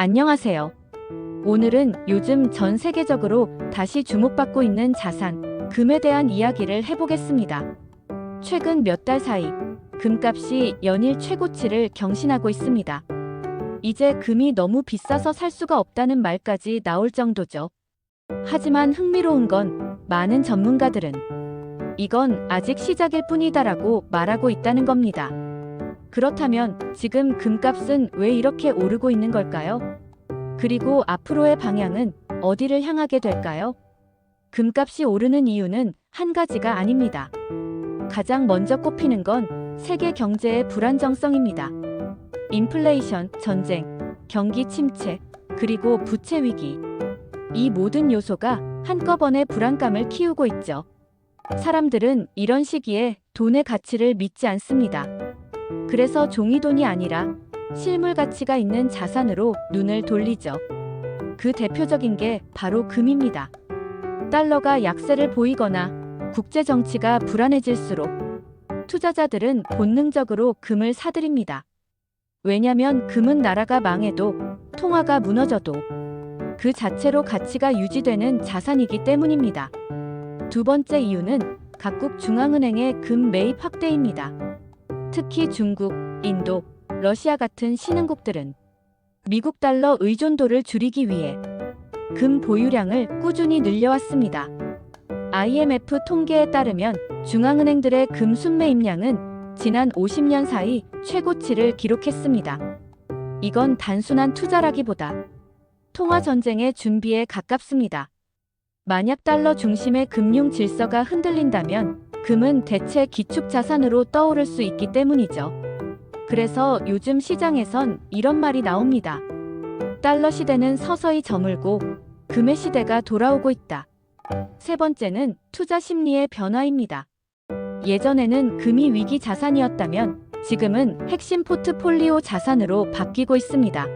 안녕하세요. 오늘은 요즘 전 세계적으로 다시 주목받고 있는 자산, 금에 대한 이야기를 해보겠습니다. 최근 몇 달 사이, 금값이 연일 최고치를 경신하고 있습니다. 이제 금이 너무 비싸서 살 수가 없다는 말까지 나올 정도죠. 하지만 흥미로운 건 많은 전문가들은 이건 아직 시작일 뿐이다라고 말하고 있다는 겁니다. 그렇다면 지금 금값은 왜 이렇게 오르고 있는 걸까요? 그리고 앞으로의 방향은 어디를 향하게 될까요? 금값이 오르는 이유는 한 가지가 아닙니다. 가장 먼저 꼽히는 건 세계 경제의 불안정성입니다. 인플레이션, 전쟁, 경기 침체, 그리고 부채 위기. 이 모든 요소가 한꺼번에 불안감을 키우고 있죠. 사람들은 이런 시기에 돈의 가치를 믿지 않습니다. 그래서 종이돈이 아니라 실물 가치가 있는 자산으로 눈을 돌리죠. 그 대표적인 게 바로 금입니다. 달러가 약세를 보이거나 국제 정치가 불안해질수록 투자자들은 본능적으로 금을 사들입니다. 왜냐면 금은 나라가 망해도 통화가 무너져도 그 자체로 가치가 유지되는 자산이기 때문입니다. 두 번째 이유는 각국 중앙은행의 금 매입 확대입니다. 특히 중국, 인도, 러시아 같은 신흥국들은 미국 달러 의존도를 줄이기 위해 금 보유량을 꾸준히 늘려왔습니다. IMF 통계에 따르면 중앙은행들의 금 순매입량은 지난 50년 사이 최고치를 기록했습니다. 이건 단순한 투자라기보다 통화 전쟁의 준비에 가깝습니다. 만약 달러 중심의 금융 질서가 흔들린다면 금은 대체 기축자산으로 떠오를 수 있기 때문이죠. 그래서 요즘 시장에선 이런 말이 나옵니다. 달러 시대는 서서히 저물고 금의 시대가 돌아오고 있다. 세 번째는 투자 심리의 변화입니다. 예전에는 금이 위기 자산이었다면 지금은 핵심 포트폴리오 자산으로 바뀌고 있습니다.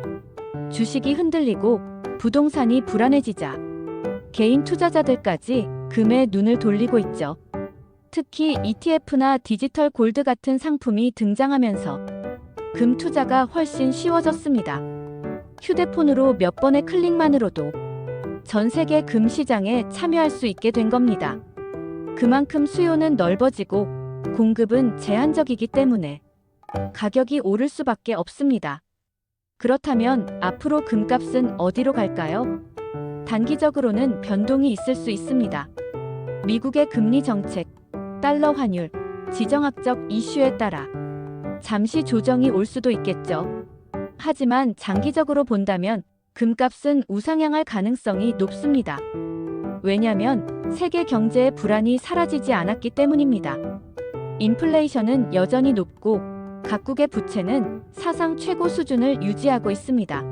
주식이 흔들리고 부동산이 불안해지자 개인 투자자들까지 금에 눈을 돌리고 있죠. 특히 ETF나 디지털 골드 같은 상품이 등장하면서 금 투자가 훨씬 쉬워졌습니다. 휴대폰으로 몇 번의 클릭만으로도 전 세계 금 시장에 참여할 수 있게 된 겁니다. 그만큼 수요는 넓어지고 공급은 제한적이기 때문에 가격이 오를 수밖에 없습니다. 그렇다면 앞으로 금값은 어디로 갈까요? 단기적으로는 변동이 있을 수 있습니다. 미국의 금리 정책, 달러 환율, 지정학적 이슈에 따라 잠시 조정이 올 수도 있겠죠. 하지만 장기적으로 본다면 금값은 우상향할 가능성이 높습니다. 왜냐면 세계 경제의 불안이 사라지지 않았기 때문입니다. 인플레이션은 여전히 높고 각국의 부채는 사상 최고 수준을 유지하고 있습니다.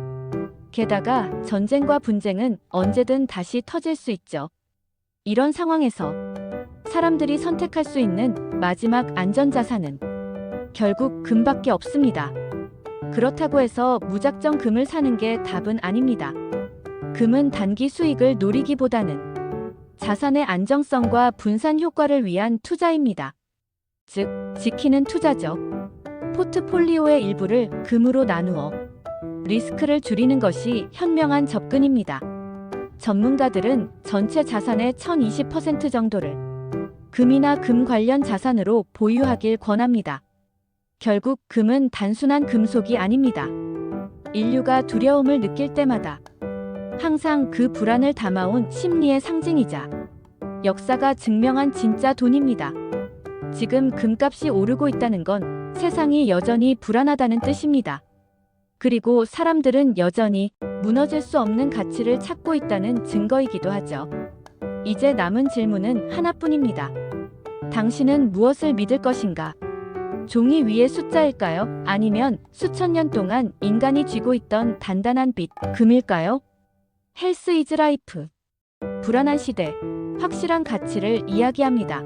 게다가 전쟁과 분쟁은 언제든 다시 터질 수 있죠. 이런 상황에서 사람들이 선택할 수 있는 마지막 안전자산은 결국 금밖에 없습니다. 그렇다고 해서 무작정 금을 사는 게 답은 아닙니다. 금은 단기 수익을 노리기보다는 자산의 안정성과 분산 효과를 위한 투자입니다. 즉, 지키는 투자죠. 포트폴리오의 일부를 금으로 나누어 리스크를 줄이는 것이 현명한 접근입니다. 전문가들은 전체 자산의 1020% 정도를 금이나 금 관련 자산으로 보유하길 권합니다. 결국 금은 단순한 금속이 아닙니다. 인류가 두려움을 느낄 때마다 항상 그 불안을 담아온 심리의 상징이자 역사가 증명한 진짜 돈입니다. 지금 금값이 오르고 있다는 건 세상이 여전히 불안하다는 뜻입니다. 그리고 사람들은 여전히 무너질 수 없는 가치를 찾고 있다는 증거이기도 하죠. 이제 남은 질문은 하나뿐입니다. 당신은 무엇을 믿을 것인가? 종이 위의 숫자일까요? 아니면 수천 년 동안 인간이 쥐고 있던 단단한 빛, 금일까요? 헬스 이즈 라이프. 불안한 시대, 확실한 가치를 이야기합니다.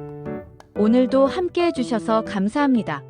오늘도 함께 해주셔서 감사합니다.